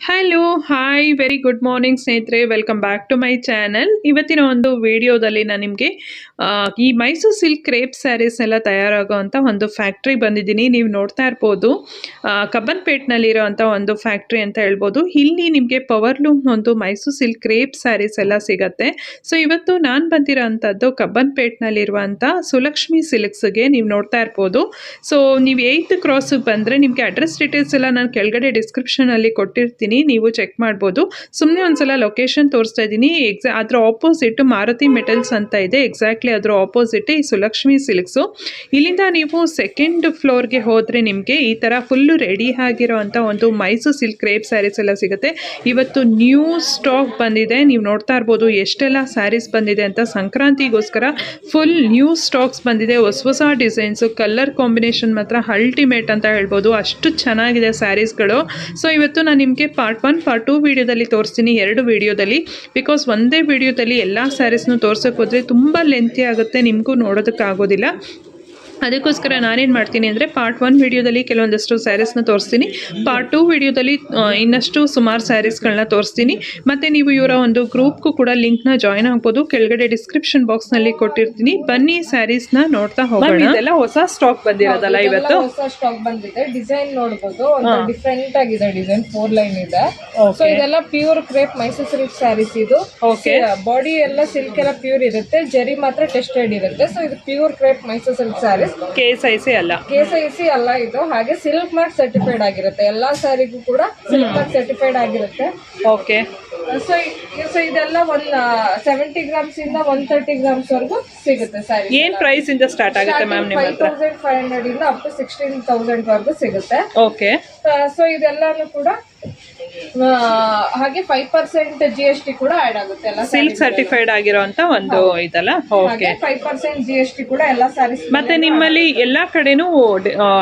Hello hi very good morning ಸ್ನೇಹಿತರೆ, welcome back to my channel. ಇವತ್ತಿನ ಒಂದು ವಿಡಿಯೋದಲ್ಲಿ ನಾನು ನಿಮಗೆ ಈ ಮೈಸೂರು ಸಿಲ್ಕ್ ಕ್ರೇಪ್ ಸ್ಯಾರೀಸ್ ಎಲ್ಲ ತಯಾರಾಗೋವಂಥ ಒಂದು ಫ್ಯಾಕ್ಟ್ರಿ ಬಂದಿದ್ದೀನಿ. ನೀವು ನೋಡ್ತಾ ಇರ್ಬೋದು, ಕಬ್ಬನ್ಪೇಟ್ನಲ್ಲಿರೋವಂಥ ಒಂದು ಫ್ಯಾಕ್ಟ್ರಿ ಅಂತ ಹೇಳ್ಬೋದು. ಇಲ್ಲಿ ನಿಮಗೆ ಪವರ್ಲೂಮ್ ಒಂದು ಮೈಸೂರು ಸಿಲ್ಕ್ ಕ್ರೇಪ್ ಸ್ಯಾರೀಸ್ ಎಲ್ಲ ಸಿಗುತ್ತೆ. ಸೊ ಇವತ್ತು ನಾನು ಬಂದಿರೋ ಅಂಥದ್ದು ಕಬ್ಬನ್ಪೇಟ್ನಲ್ಲಿರುವಂಥ ಸುಲಕ್ಷ್ಮಿ ಸಿಲ್ಕ್ಸ್ಗೆ. ನೀವು ನೋಡ್ತಾ ಇರ್ಬೋದು. ಸೊ ನೀವು 8th ಕ್ರಾಸಿಗೆ ಬಂದರೆ ನಿಮಗೆ ಅಡ್ರೆಸ್ ಡೀಟೇಲ್ಸ್ ಎಲ್ಲ ನಾನು ಕೆಳಗಡೆ ಡಿಸ್ಕ್ರಿಪ್ಷನಲ್ಲಿ ಕೊಟ್ಟಿರ್ತೀನಿ, ನೀವು ಚೆಕ್ ಮಾಡ್ಬೋದು. ಸುಮ್ಮನೆ ಒಂದ್ಸಲ ಲೊಕೇಶನ್ ತೋರಿಸ್ತಾ ಇದ್ದೀನಿ. ಅದರ ಆಪೋಸಿಟ್ ಮಾರುತಿ ಮೆಟಲ್ಸ್ ಅಂತ ಇದೆ. ಎಕ್ಸಾಕ್ಟ್ಲಿ ಅದರ ಆಪೋಸಿಟ್ ಈ ಸುಲಕ್ಷ್ಮಿ ಸಿಲ್ಕ್ಸು. ಇಲ್ಲಿಂದ ನೀವು ಸೆಕೆಂಡ್ ಫ್ಲೋರ್ಗೆ ಹೋದರೆ ನಿಮಗೆ ಈ ಥರ ಫುಲ್ಲು ರೆಡಿ ಆಗಿರೋ ಅಂಥ ಒಂದು ಮೈಸೂರು ಸಿಲ್ಕ್ ಕ್ರೇಪ್ ಸ್ಯಾರೀಸ್ ಎಲ್ಲ ಸಿಗುತ್ತೆ. ಇವತ್ತು ನ್ಯೂ ಸ್ಟಾಕ್ ಬಂದಿದೆ. ನೀವು ನೋಡ್ತಾ ಇರ್ಬೋದು ಎಷ್ಟೆಲ್ಲ ಸ್ಯಾರೀಸ್ ಬಂದಿದೆ ಅಂತ. ಸಂಕ್ರಾಂತಿಗೋಸ್ಕರ ಫುಲ್ ನ್ಯೂ ಸ್ಟಾಕ್ಸ್ ಬಂದಿದೆ. ಹೊಸ ಡಿಸೈನ್ಸು, ಕಲರ್ ಕಾಂಬಿನೇಷನ್ ಮಾತ್ರ ಅಲ್ಟಿಮೇಟ್ ಅಂತ ಹೇಳ್ಬೋದು. ಅಷ್ಟು ಚೆನ್ನಾಗಿದೆ ಸ್ಯಾರೀಸ್ಗಳು. ಸೊ ಇವತ್ತು ನಾನು ನಿಮಗೆ ಪಾರ್ಟ್ 1 ಪಾರ್ಟ್ 2 ವಿಡಿಯೋದಲ್ಲಿ ತೋರಿಸ್ತೀನಿ, 2 ವಿಡಿಯೋದಲ್ಲಿ. ಬಿಕಾಸ್ ಒಂದೇ ವಿಡಿಯೋದಲ್ಲಿ ಎಲ್ಲ ಸ್ಯಾರೀಸ್ನು ತೋರ್ಸೋಕೆ ಹೋದರೆ ತುಂಬ ಲೆಂತಿ ಆಗುತ್ತೆ, ನಿಮಗೂ ನೋಡೋದಕ್ಕಾಗೋದಿಲ್ಲ. ಅದಕ್ಕೋಸ್ಕರ ನಾನೇನು ಮಾಡ್ತೀನಿ ಅಂದರೆ ಪಾರ್ಟ್ 1 ವಿಡಿಯೋದಲ್ಲಿ ಕೆಲವೊಂದಷ್ಟು ಸ್ಯಾರೀಸ್ನ ತೋರಿಸ್ತೀನಿ, ಪಾರ್ಟ್ 2 ವಿಡಿಯೋದಲ್ಲಿ ಇನ್ನಷ್ಟು ಸುಮಾರು ಸ್ಯಾರೀಸ್ಗಳನ್ನ ತೋರಿಸ್ತೀನಿ. ಮತ್ತು ನೀವು ಇವರ ಒಂದು ಗ್ರೂಪ್ಗೂ ಕೂಡ ಲಿಂಕ್ನ ಜಾಯ್ನ್ ಆಗ್ಬೋದು. ಕೆಳಗಡೆ ಡಿಸ್ಕ್ರಿಪ್ಷನ್ ಬಾಕ್ಸ್ನಲ್ಲಿ ಕೊಟ್ಟಿರ್ತೀನಿ, ಬನ್ನಿ ಸ್ಯಾರೀಸ್ನ ನೋಡ್ತಾ ಹೋಗೋಣ. ಇದೆಲ್ಲ ಹೊಸ ಸ್ಟಾಕ್ ಬಂದಿರೋದಲ್ಲ ಇವತ್ತು? ಹೊಸ ಸ್ಟಾಕ್ ಬಂದಿದೆ. ಡಿಸೈನ್ ನೋಡಬಹುದು, ಡಿಫ್ರೆಂಟ್ ಆಗಿದೆ ಡಿಸೈನ್. 4 ಲೈನ್ ಇದೆ. ಸೊ ಇದೆಲ್ಲ pure crepe Mysore silk saris. ಇದು ಬಾಡಿ ಎಲ್ಲ ಸಿಲ್ಕ್ ಎಲ್ಲ ಪ್ಯೂರ್ ಇರುತ್ತೆ, ಜರಿ ಮಾತ್ರ ಟೆಸ್ಟೆಡ್ ಇರುತ್ತೆ. ಸೊ ಇದು pure crepe Mysore silk saris. KSIC ಅಲ್ಲ, KSIC ಅಲ್ಲ ಇದು. ಹಾಗೆ ಸಿಲ್ಕ್ ಮಾರ್ಕ್ ಸರ್ಟಿಫೈಡ್ ಆಗಿರುತ್ತೆ. ಎಲ್ಲಾ ಸ್ಯಾರಿಗೂ ಕೂಡ ಸಿಲ್ಕ್ ಮಾರ್ಕ್ ಸರ್ಟಿಫೈಡ್ ಆಗಿರುತ್ತೆ. ಓಕೆ. ಸೊ ಇದೆಲ್ಲ 70 ಗ್ರಾಮ್ಸ್ ಇಂದ 130 ಗ್ರಾಮ್ಸ್ ವರೆಗೂ ಸಿಗುತ್ತೆ ಸ್ಯಾರಿ. ಏನ್ ಪ್ರೈಸ್ ಇಂದ ಸ್ಟಾರ್ಟ್ ಆಗುತ್ತೆ ಮ್ಯಾಮ್ ನಿಮ್ಮ ಹತ್ರ? 5500 ಇಂದ ಅಪ್ ಟು 16,000 ವರೆಗೂ ಸಿಗುತ್ತೆ. ಓಕೆ. ಸೊ ಇದೆಲ್ಲಾನು ಕೂಡ ಹಾಗೆ 5% GST ಕೂಡ ಆಡ್ ಆಗುತ್ತೆ. ಎಲ್ಲ ಸಿಲ್ಕ್ ಸರ್ಟಿಫೈಡ್ ಆಗಿರೋಂತ ಒಂದು ಇದಲ್ಲ. ಓಕೆ. 5% GST ಕೂಡ ಎಲ್ಲ ಸ್ಯಾರೀಸ್. ಮತ್ತೆ ನಿಮ್ಮಲ್ಲಿ ಎಲ್ಲಾ ಕಡೆನೂ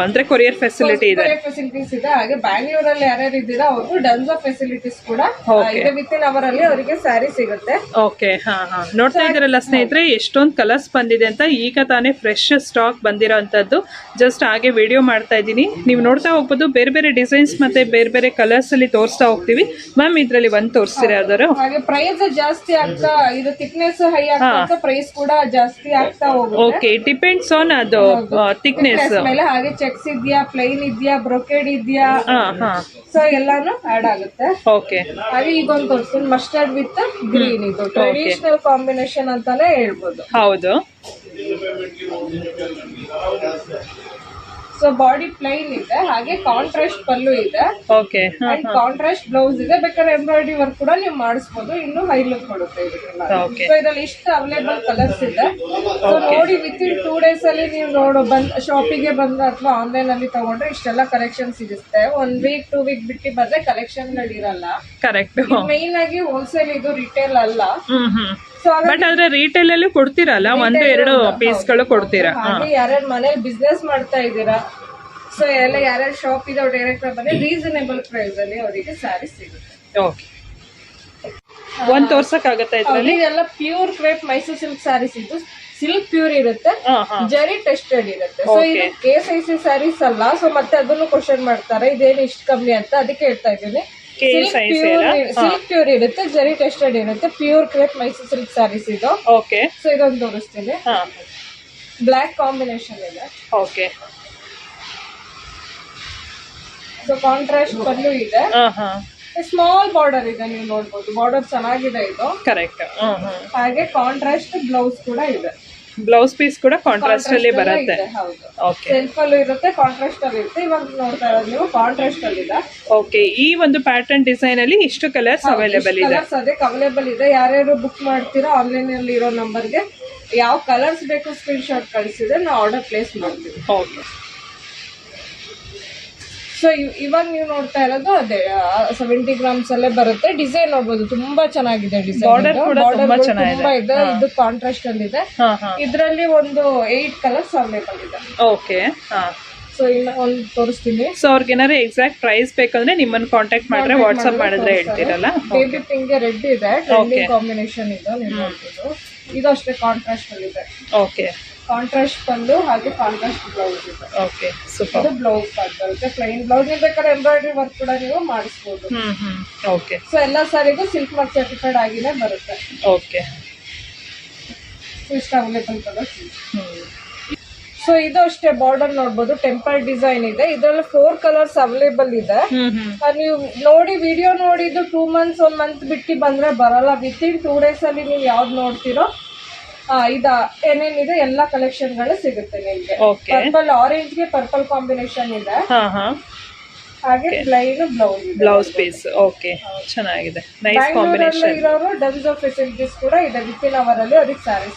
ಅಂದ್ರೆ ಕೊರಿಯರ್ ಫೆಸಿಲಿಟಿ ಇದೆ? ಫೆಸಿಲಿಟೀಸ್ ಇದೆ. ಹಾಗೆ ಬ್ಯಾಂಗ್ಳೂರಲ್ಲಿ ಯಾರ್ಯಾರು ಇದ್ದೀರಾ ಅವ್ರಿಗೂ ಡನ್ಸ್ ಆಫ್ ಫೆಸಿಲಿಟೀಸ್ ಕೂಡ ಇದೆ. ವಿತಿನ್ ಅವರ್ ಅಲ್ಲಿ ಅವರಿಗೆ ಸ್ಯಾರಿ ಸಿಗುತ್ತೆ. ಓಕೆ. ನೋಡ್ತಾ ಇದ್ರಲ್ಲ ಸ್ನೇಹಿತರೆ, ಎಷ್ಟೊಂದು ಕಲರ್ಸ್ ಬಂದಿದೆ ಅಂತ. ಈಗ ತಾನೇ ಫ್ರೆಶ್ ಸ್ಟಾಕ್ ಬಂದಿರೋಂಥದ್ದು. ಜಸ್ಟ್ ಹಾಗೆ ವಿಡಿಯೋ ಮಾಡ್ತಾ ಇದ್ದೀನಿ, ನೀವು ನೋಡ್ತಾ ಹೋಗ್ಬೋದು. ಬೇರೆ ಬೇರೆ ಡಿಸೈನ್ಸ್ ಮತ್ತೆ ಬೇರೆ ಬೇರೆ ಕಲರ್ಸ್ ಅಲ್ಲಿ ತೋರಿಸ್ತಾ ಹೋಗ್ತೀವಿ. ಮ್ಯಾಮ್ ಇದ್ರಲ್ಲಿ ಒಂದು ತೋರಿಸ್ತೀರಾ ಯಾವ್ದಾರು? ಹಾಗೆ ಪ್ರೈಸ್ ಜಾಸ್ತಿ ಆಗ್ತಾ, ಇದು ಥಿಕ್ನೆಸ್ ಹೈ ಆಗ್ತಾ ಪ್ರೈಸ್ ಕೂಡ ಜಾಸ್ತಿ ಆಗ್ತಾ ಹೋಗುತ್ತೆ. ಓಕೆ, ಡಿಪೆಂಡ್ಸ್ ಆನ್ ಅದು ಥಿಕ್ನೆಸ್ ಮೇಲೆ. ಹಾಗೆ ಚೆಕ್ಸ್ ಇದೆಯಾ, ಪ್ಲೈನ್ ಇದೆಯಾ, ಬ್ರೊಕೇಡ್ ಇದೆಯಾ, ಸೊ ಎಲ್ಲಾನು ಆಡ್ ಆಗುತ್ತೆ. ಓಕೆ. ಹಾಗೆ ಈಗ ಒಂದು ತೋರಿಸ್ತೀನಿ, ಮಸ್ಟರ್ಡ್ ವಿತ್ ಗ್ರೀನ್. ಇದು ಟ್ರೆಡಿಷನಲ್ ಕಾಂಬಿನೇಷನ್ ಅಂತಾನೆ ಹೇಳ್ಬೋದು. ಹೌದು. ಸೊ ಬಾಡಿ ಪ್ಲೈನ್ ಇದೆ, ಹಾಗೆ ಕಾಂಟ್ರಾಸ್ಟ್ ಪಲ್ಲು ಇದೆ. ಓಕೆ. ಅಂಡ್ ಕಾಂಟ್ರಾಸ್ಟ್ ಬ್ಲೌಸ್ ಇದೆ. ಬೇಕಾದ್ರೆ ಎಂಬ್ರಾಯ್ಡರಿ ವರ್ಕ್ ಕೂಡ ನೀವು ಮಾಡಿಸ್ಬೋದು, ಇನ್ನು ಹೈ ಲುಕ್ ಕೊಡುತ್ತೆ ಇದಕ್ಕೆಲ್ಲ. ಸೊ ಇದರಲ್ಲಿ ಇಷ್ಟು ಅವೈಲೇಬಲ್ ಕಲರ್ಸ್ ಇದೆ. ಸೊ ನೋಡಿ, ವಿತಿನ್ 2 days ಅಲ್ಲಿ ನೀವು ಶಾಪಿಗೆ ಬಂದ ಅಥವಾ ಆನ್ಲೈನ್ ಅಲ್ಲಿ ತಗೊಂಡ್ರೆ ಇಷ್ಟೆಲ್ಲ ಕಲೆಕ್ಷನ್ ಸಿಗುತ್ತೆ. 1 week 2 week ಬಿಟ್ಟು ಬಂದ್ರೆ ಕಲೆಕ್ಷನ್ ಗಳಿರಲ್ಲ. ಕರೆಕ್ಟ್. ಮೈನ್ ಆಗಿ ಹೋಲ್ಸೇಲ್, ಇದು ರಿಟೇಲ್ ಅಲ್ಲ. ಬಟ್ ಆದ್ರೆ ರಿಟೇಲ್ ಅಲ್ಲಿ ಕೊಡ್ತೀರಲ್ಲ, 1-2 ಪೀಸ್ಗಳು ಕೊಡ್ತೀರಾ? ಯಾರ್ಯಾರು ಮನೇಲಿ ಬಿಸ್ನೆಸ್ ಮಾಡ್ತಾ ಇದ್ದೀರಾ, ಸೊ ಎಲ್ಲ ಯಾರ್ಯಾರು ಶಾಪ್ ಇದೆ ಅವ್ರು ಡೈರೆಕ್ಟ್ ಬಂದ್ರೆ ರೀಸನೇಬಲ್ ಪ್ರೈಸ್ ಅಲ್ಲಿ ಅವರಿಗೆ ಸ್ಯಾರಿ ಸಿಗುತ್ತೆ. ಓಕೆ. ಒಂದ್ ತೋರ್ಸಕ್ಕಾಗತ್ತಾ ಇದ್ರಲ್ಲಿ? ಇದೆಲ್ಲ pure crepe Mysore silk saris. ಇದು ಸಿಲ್ಕ್ ಪ್ಯೂರ್ ಇರುತ್ತೆ, ಜರಿ ಟೆಸ್ಟೆಡ್ ಇರುತ್ತೆ. ಸೊ ಇದು KSIC ಸ್ಯಾರೀಸ್ ಅಲ್ಲ. ಸೊ ಮತ್ತೆ ಅದನ್ನು ಕ್ವಶನ್ ಮಾಡ್ತಾರೆ, ಇದೇನು ಇಷ್ಟು ಕಮ್ಮಿ ಅಂತ. ಅದಕ್ಕೆ ಹೇಳ್ತಾ ಇದ್ದೀನಿ, ಸಿಲ್ಕ್ ಪ್ಯೂರ್ ಇರುತ್ತೆ, ಜರಿ ಟೆಸ್ಟೆಡ್ ಇರುತ್ತೆ, pure crepe Mysore silk saris ಇದು. ಓಕೆ. ಸೊ ಇದೊಂದು ತೋರಿಸ್ತೀನಿ. ಬ್ಲಾಕ್ ಕಾಂಬಿನೇಷನ್ ಇದೆ. ಓಕೆ. ಸೊ ಕಾಂಟ್ರಾಸ್ಟ್ ಪಲ್ಲು ಇದೆ, ಸ್ಮಾಲ್ ಬಾರ್ಡರ್ ಇದೆ. ನೀವು ನೋಡ್ಬೋದು, ಬಾರ್ಡರ್ ಚೆನ್ನಾಗಿದೆ ಇದು. ಕರೆಕ್ಟ್. ಹಾಗೆ ಕಾಂಟ್ರಾಸ್ಟ್ ಬ್ಲೌಸ್ ಕೂಡ ಇದೆ. ಬ್ಲೌಸ್ ಪೀಸ್ ಕೂಡ ಕಾಂಟ್ರಾಸ್ಟ್ ಅಲ್ಲಿ ಬರುತ್ತೆ. ಸೆಲ್ಫ್ ಅಲ್ಲೂ ಇರುತ್ತೆ, ಕಾಂಟ್ರಾಸ್ಟ್ ಅಲ್ಲಿ ಇರುತ್ತೆ. ಇವಾಗ ನೋಡ್ತಾ ಇರೋದು ನೀವು ಕಾಂಟ್ರಾಸ್ಟ್ ಅಲ್ಲಿ ಇದೆ. ಓಕೆ. ಈ ಒಂದು ಪ್ಯಾಟರ್ನ್ ಡಿಸೈನ್ ಅಲ್ಲಿ ಇಷ್ಟು ಕಲರ್ಸ್ ಅವೈಲೇಬಲ್ ಇದೆ. ಅದಕ್ಕೆ ಅವೈಲೇಬಲ್ ಇದೆ. ಯಾರ್ಯಾರು ಬುಕ್ ಮಾಡ್ತೀರಾ ಆನ್ಲೈನ್ ಅಲ್ಲಿ ಇರೋ ನಂಬರ್ಗೆ ಯಾವ ಕಲರ್ಸ್ ಬೇಕು ಸ್ಕ್ರೀನ್ ಶಾಟ್ ಕಳಿಸಿದ್ರೆ ನಾವು ಆರ್ಡರ್ ಪ್ಲೇಸ್ ಮಾಡ್ತೀವಿ. ಓಕೆ. ಸೊ ಇವಾಗ ನೀವು ನೋಡ್ತಾ ಇರೋದು ಅದೇ 70 ಗ್ರಾಮ್ಸ್ ಅಲ್ಲೇ ಬರುತ್ತೆ. ಡಿಸೈನ್ ನೋಡ್ಬೋದು, ತುಂಬಾ ಚೆನ್ನಾಗಿದೆ ಡಿಸೈನ್. ಬಾರ್ಡರ್ ತುಂಬಾ ಇದೆ. ಇದು ಕಾಂಟ್ರಾಸ್ಟ್ ಅಲ್ಲಿ ಇದೆ. ಇದರಲ್ಲಿ ಒಂದು 8 ಕಲರ್ಸ್ ಅವೈಲೇಬಲ್ ಇದೆ. ಓಕೆ. ಸೊ ಇನ್ನ ಒಂದು ತೋರಿಸ್ತೀನಿ. ಸೊ ಅವ್ರಿಗೆ ಏನಾದ್ರು ಎಕ್ಸಾಕ್ಟ್ ಪ್ರೈಸ್ ಬೇಕಂದ್ರೆ ನಿಮ್ಮನ್ನ ಕಾಂಟ್ಯಾಕ್ಟ್ ಮಾಡಿದ್ರೆ ವಾಟ್ಸ್ಆಪ್ ಮಾಡಿದ್ರೆ ಹೇಳ್ತೀರಲ್ಲ? ಬೇಬಿ ಪಿಂಕ್ ರೆಡ್ ಇದೆ, ಟ್ರೆಂಡಿಂಗ್ ಕಾಂಬಿನೇಷನ್ ಇದೆ. ನೀವು ನೋಡ್ಬೋದು, ಇದು ಅಷ್ಟೇ ಕಾಂಟ್ರಾಸ್ಟ್ ಅಲ್ಲಿ ಇದೆ. ಓಕೆ. ಕಾಂಟ್ರಾಸ್ಟ್ ಪಲ್ಲು ಹಾಗೆ ಕಾಂಟ್ರಾಸ್ಟ್ ಬ್ಲೌಸ್ ಇದೆ. Okay super. ಇದು ಬ್ಲೌಸ್ ಪಾರ್ಟ್ ಬರುತ್ತೆ. ಪ್ಲೈನ್ ಬ್ಲೌಸ್ ನೀವು ಬೇಕಾದ್ರೆ ಎಂಬ್ರಾಯ್ಡ್ರಿ ವರ್ಕ್ ಕೂಡ ನೀವು ಮಾಡಿಸ್ಬೋದು. ಓಕೆ. ಸೊ ಎಲ್ಲ ಸಾರಿಗೂ ಸಿಲ್ಕ್ ಮಾರ್ಕ್ ಸರ್ಟಿಫೈಡ್ ಆಗಿನೇ ಬರುತ್ತೆ. ಓಕೆ. ಇಷ್ಟು ಅವೈಲೇಬಲ್ ಕಲರ್ಸ್. ಸೊ ಇದು ಅಷ್ಟೇ ಬಾರ್ಡರ್ ನೋಡ್ಬೋದು, ಟೆಂಪಲ್ ಡಿಸೈನ್ ಇದೆ. ಇದರಲ್ಲಿ 4 ಕಲರ್ಸ್ ಅವೈಲೇಬಲ್ ಇದೆ. ನೀವು ನೋಡಿ ವಿಡಿಯೋ ನೋಡಿದ್ದು 2 ಮಂತ್ಸ್ 1 ಮಂತ್ ಬಿಟ್ಟು ಬಂದ್ರೆ ಬರಲ್ಲ. ವಿತಿನ್ 2 days ಅಲ್ಲಿ ನೀವು ಯಾವ್ದು ನೋಡ್ತೀರೋ ಇದ ಏನೇನಿದೆ ಎಲ್ಲ ಕಲೆಕ್ಷನ್ ಗಳು ಸಿಗುತ್ತೆ ನಿಮ್ಗೆ. ಪರ್ಪಲ್ ಆರೆಂಜ್ ಗೆ ಪರ್ಪಲ್ ಕಾಂಬಿನೇಷನ್ ಇದೆ. ಹಾಗೆ ಪ್ಲೈನ್ ಬ್ಲೌಸ್ ಪೀಸ್. ಓಕೆ, ಚೆನ್ನಾಗಿದೆ, ನೈಸ್ ಕಾಂಬಿನೇಷನ್. ಇರೋರು ಡನ್ಸ್ ಆಫ್ ಫೆಸಿಲಿಟೀಸ್ ಕೂಡ ಇದೆ ವಿತಿನ್ ಅವರ್ ಅಲ್ಲಿ. ಅದಕ್ಕೆ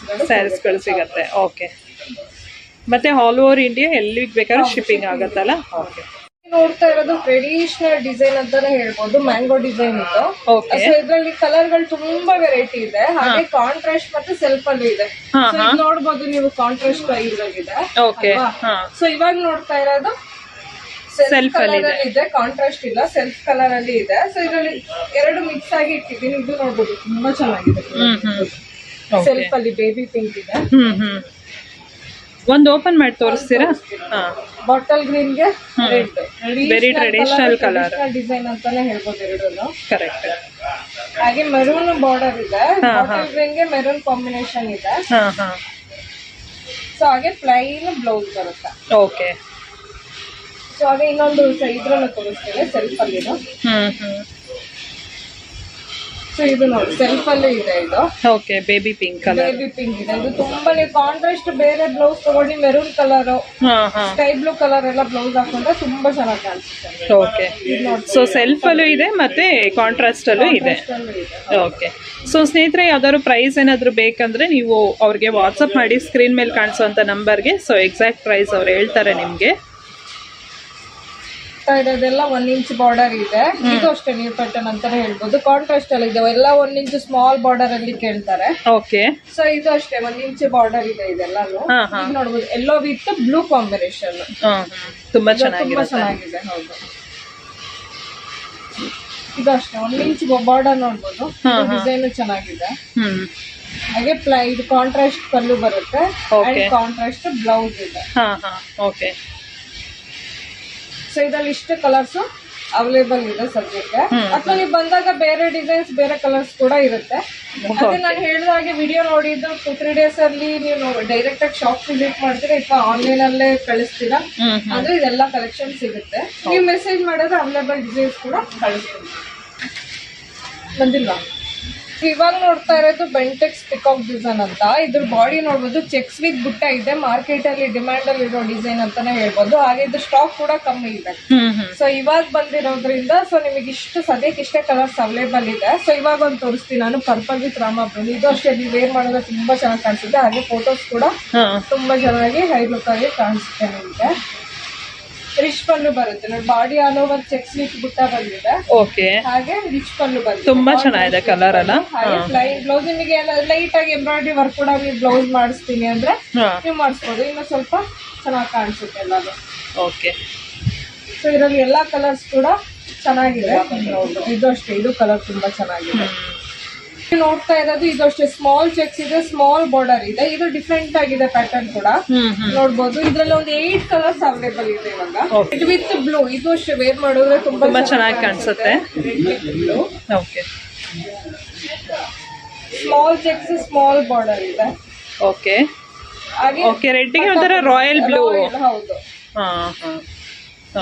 ಸ್ಯಾರೀಸ್ ಗಳು ಸಿಗುತ್ತೆ. ಓಕೆ. ಮತ್ತೆ ಆಲ್ ಓವರ್ ಇಂಡಿಯಾ ಎಲ್ಲಿಗೆ ಬೇಕಾದ್ರೂ ಶಿಪ್ಪಿಂಗ್ ಆಗುತ್ತಲ್ಲ. ಓಕೆ. ನೋಡ್ತಾ ಇರೋದು ಟ್ರೆಡಿಷನಲ್ ಡಿಸೈನ್ ಅಂತಾನೆ ಹೇಳ್ಬೋದು. ಮ್ಯಾಂಗೋ ಡಿಸೈನ್ ಇದು. ಇದರಲ್ಲಿ ಕಲರ್ ಗಳು ತುಂಬಾ ವೆರೈಟಿ ಇದೆ. ಹಾಗೆ ಕಾಂಟ್ರಾಸ್ಟ್ ಮತ್ತೆ ಸೆಲ್ಫ್ ಅಲ್ಲೂ ಇದೆ. ನೋಡ್ಬೋದು ನೀವು, ಕಾಂಟ್ರಾಸ್ಟ್ ಇದ್ರಾಗಿದೆ. ಸೊ ಇವಾಗ ನೋಡ್ತಾ ಇರೋದು ಸೆಲ್ಫ್ ಕಲರ್ ಅಲ್ಲಿ ಇದೆ, ಕಾಂಟ್ರಾಸ್ಟ್ ಇಲ್ಲ, ಸೆಲ್ಫ್ ಕಲರ್ ಅಲ್ಲಿ ಇದೆ. ಸೊ ಇದರಲ್ಲಿ 2 ಮಿಕ್ಸ್ ಆಗಿ ಇಟ್ಟಿದ್ದೀನಿ. ಇದು ನೋಡ್ಬೋದು, ತುಂಬಾ ಚೆನ್ನಾಗಿದೆ. ಸೆಲ್ಫ್ ಅಲ್ಲಿ ಬೇಬಿ ಪಿಂಕ್ ಇದೆ. ಒಂದು ಓಪನ್ ಮಾಡಿ ತೋರಿಸ್ತೀರಾ? ಬಾಟಲ್ ಗ್ರೀನ್ ಗೆ red, very traditional colour design ಅಂತಾನೆ ಹೇಳ್ಬೋದು ಎರಡೂನು. ಕರೆಕ್ಟ್. ಹಾಗೆ ಮೆರೂನ್ ಬಾರ್ಡರ್ ಇದೆ. ಬಾಟಲ್ ಗ್ರೀನ್ ಗೆ ಮೆರೂನ್ ಕಾಂಬಿನೇಷನ್ ಇದೆ. ಸೊ ಹಾಗೆ ಪ್ಲೈನ್ ಬ್ಲೌಸ್ ಬರುತ್ತೆ. ಓಕೆ. ಸೊ ಹಾಗೆ ಇನ್ನೊಂದು ಇದ್ರನ್ನು ತೋರಿಸ್ತೇನೆ ಸೆಲ್ಫ್ ಅಲ್ಲಿ. ಸೊ ಇದು ನೋಡಿ ಸೆಲ್ಫ್ ಅಲ್ಲಿ ಇದೆ. ಇದು okay, baby pink colour. Baby pink ಇದೆ. ಇದು ತುಂಬಾ ನೀವು ಕಾಂಟ್ರಾಸ್ಟ್ ಬೇರೆ ಬ್ಲೌಸ್ ತಗೊಂಡು maroon colour, sky blue colour ಎಲ್ಲ ಬ್ಲೌಸ್ ಹಾಕೊಂಡ್ರೆ ತುಂಬಾ ಚೆನ್ನಾಗಿ ಕಾಣಿಸುತ್ತೆ. ಓಕೆ. ಸೊ ಸೆಲ್ಫ್ ಅಲ್ಲೂ ಇದೆ ಮತ್ತೆ ಕಾಂಟ್ರಾಸ್ಟ್ ಅಲ್ಲೂ ಇದೆ. ಓಕೆ. ಸೊ ಸ್ನೇಹಿತರೆ, ಯಾವ್ದಾದ್ರು ಪ್ರೈಸ್ ಏನಾದ್ರು ಬೇಕಂದ್ರೆ ನೀವು ಅವ್ರಿಗೆ ವಾಟ್ಸಪ್ ಮಾಡಿ, ಸ್ಕ್ರೀನ್ ಮೇಲೆ ಕಾಣಿಸುವಂತ ನಂಬರ್ಗೆ. ಸೊ ಎಕ್ಸಾಕ್ಟ್ ಪ್ರೈಸ್ ಅವ್ರು ಹೇಳ್ತಾರೆ ನಿಮ್ಗೆ. ಇರೋದೆಲ್ಲ 1 ಇಂಚ್ ಬಾರ್ಡರ್ ಇದೆ. ಇದು ಅಷ್ಟೇ ನ್ಯೂ ಪ್ಯಾಟರ್ನ್ ಅಂತಾನೆ ಹೇಳ್ಬೋದು. ಕಾಂಟ್ರಾಸ್ಟ್ ಅಲ್ಲಿ ಇದೆ ಎಲ್ಲ 1 ಇಂಚ್ ಸ್ಮಾಲ್ ಬಾರ್ಡರ್ ಅಲ್ಲಿ ಕೇಳ್ತಾರೆ. ಓಕೆ. ಸೊ ಇದು ಅಷ್ಟೇ 1 ಇಂಚ್ ಬಾರ್ಡರ್ ಇದೆ ಇದೆಲ್ಲಾನು. ನೋಡ್ಬೋದು ಎಲ್ಲೋ ವಿತ್ ಬ್ಲೂ ಕಾಂಬಿನೇಷನ್. ತುಂಬಾ ಚೆನ್ನಾಗಿದೆ. ಹೌದು, ಇದು ಅಷ್ಟೇ 1 ಇಂಚ್ ಬಾರ್ಡರ್ ನೋಡ್ಬೋದು. ಡಿಸೈನ್ ಚೆನ್ನಾಗಿದೆ. ಹಾಗೆ ಇದು ಕಾಂಟ್ರಾಸ್ಟ್ ಪಲ್ಲು ಬರುತ್ತೆ. ಕಾಂಟ್ರಾಸ್ಟ್ ಬ್ಲೌಸ್ ಇದೆ. ಓಕೆ. ಸೊ ಇದ್ರಲ್ಲಿ ಇಷ್ಟು ಕಲರ್ಸ್ ಅವೈಲೇಬಲ್ ಇದೆ ಸದ್ಯಕ್ಕೆ. ಅಥವಾ ನೀವು ಬಂದಾಗ ಬೇರೆ ಡಿಸೈನ್ಸ್ ಬೇರೆ ಕಲರ್ಸ್ ಕೂಡ ಇರುತ್ತೆ. ಅದೇ ನಾನು ಹೇಳಿದಾಗೆ ವಿಡಿಯೋ ನೋಡಿದ್ದು 2-3 days ಅಲ್ಲಿ ನೀವು ಡೈರೆಕ್ಟ್ ಆಗಿ ಶಾಪ್ ವಿಸಿಟ್ ಮಾಡ್ತೀರಾ ಅಥವಾ ಆನ್ಲೈನ್ ಅಲ್ಲೇ ಕಳಿಸ್ತೀರಾ ಅಂದ್ರೆ ಇದೆಲ್ಲ ಕಲೆಕ್ಷನ್ ಸಿಗುತ್ತೆ. ನೀವು ಮೆಸೇಜ್ ಮಾಡಿದ್ರೆ ಅವೈಲೇಬಲ್ ಡಿಸೈನ್ಸ್ ಕೂಡ ಕಳಿಸ್ತೀವಿ. ಬಂದಿಲ್ಲ. ಇವಾಗ ನೋಡ್ತಾ ಇರೋದು ಬೆಂಟೆಕ್ಸ್ ಪಿಕಾಕ್ ಡಿಸೈನ್ ಅಂತ. ಇದ್ರ ಬಾಡಿ ನೋಡ್ಬೋದು ಚೆಕ್ಸ್ ವಿತ್ ಬುಟ್ಟ ಇದೆ. ಮಾರ್ಕೆಟ್ ಅಲ್ಲಿ ಡಿಮ್ಯಾಂಡ್ ಅಲ್ಲಿ ಇರೋ ಡಿಸೈನ್ ಅಂತಾನೆ ಹೇಳ್ಬೋದು. ಹಾಗೆ ಇದ್ರ ಸ್ಟಾಕ್ ಕೂಡ ಕಮ್ಮಿ ಇದೆ. ಸೊ ಇವಾಗ ಬಂದಿರೋದ್ರಿಂದ ಸೊ ನಿಮಗೆ ಸದ್ಯಕ್ಕೆ ಇಷ್ಟೇ ಕಲರ್ಸ್ ಅವೈಲೇಬಲ್ ಇದೆ. ಸೊ ಇವಾಗ ಒಂದು ತೋರಿಸ್ತೀನಿ ನಾನು, ಪರ್ಪಲ್ ವಿತ್ ರಾಮ ಬ್ಲೂ. ಇದು ಅಷ್ಟೇ ನೀವು ವೇರ್ ಮಾಡೋದ್ರೆ ತುಂಬಾ ಚೆನ್ನಾಗಿ ಕಾಣಿಸುತ್ತೆ. ಹಾಗೆ ಫೋಟೋಸ್ ಕೂಡ ತುಂಬಾ ಚೆನ್ನಾಗಿ ಹೈ ಲುಕ್ ಆಗಿ ಕಾಣಿಸುತ್ತೆ ನಿಮಗೆ. ರಿಚ್ ಪಲ್ಲು ಬರುತ್ತೆ ನೋಡಿ, body all over cheques with ಬುಟ್ಟ ಬಂದಿದೆ. ಓಕೆ. ಹಾಗೆ ರಿಚ್ ಪಲ್ಲು ಬರುತ್ತೆ. ತುಂಬಾ ಚೆನ್ನಾಗಿದೆ ಕಲರ್ ಅಲ್ಲ. ಹಾಗೆ ಪ್ಲೈನ್ ಬ್ಲೌಸ್. ನಿಮಗೆ ಲೈಟ್ ಆಗಿ ಎಂಬ್ರಾಯ್ಡ್ರಿ ವರ್ಕ್ ಕೂಡ ನೀವು ಬ್ಲೌಸ್ ಮಾಡಿಸ್ತೀನಿ ಅಂದ್ರೆ ನೀವು ಮಾಡಿಸ್ಬೋದು. ಇನ್ನು ಸ್ವಲ್ಪ ಚೆನ್ನಾಗಿ ಕಾಣಿಸುತ್ತೆ ಎಲ್ಲದು. ಓಕೆ. ಸೊ ಇದರಲ್ಲಿ ಎಲ್ಲಾ ಕಲರ್ಸ್ ಕೂಡ ಚೆನ್ನಾಗಿದೆ. ಇದು ಅಷ್ಟೇ, ಇದು ಕಲರ್ ತುಂಬಾ ಚೆನ್ನಾಗಿದೆ. ನೋಡ್ತಾ ಇರೋದು ಇದು ಅಷ್ಟೇ ಸ್ಮಾಲ್ ಚೆಕ್ಸ್ ಇದೆ, ಸ್ಮಾಲ್ ಬಾರ್ಡರ್ ಇದೆ. ಇದು ಡಿಫ್ರೆಂಟ್ ಆಗಿದೆ ಪ್ಯಾಟರ್ನ್ ಕೂಡ ನೋಡ್ಬೋದು. ಇದ್ರಲ್ಲಿ ಒಂದು 8 ಕಲರ್ಸ್ ಅವೈಲೇಬಲ್ ಇದೆ ಇವಾಗ. ಇದು ವಿತ್ ಬ್ಲೂ. ಇದು ಅಷ್ಟೇ ವೇರ್ ಮಾಡಿದ್ರೆ ತುಂಬಾ ಚೆನ್ನಾಗಿ ಕಾಣಿಸುತ್ತೆ. Okay. Small cheques, small border ಇದೆ. ಓಕೆ. ಓಕೆ. ರೆಡ್ಗೆ ಒಂಥರ ರಾಯಲ್ ಬ್ಲೂ. ಹೌದು.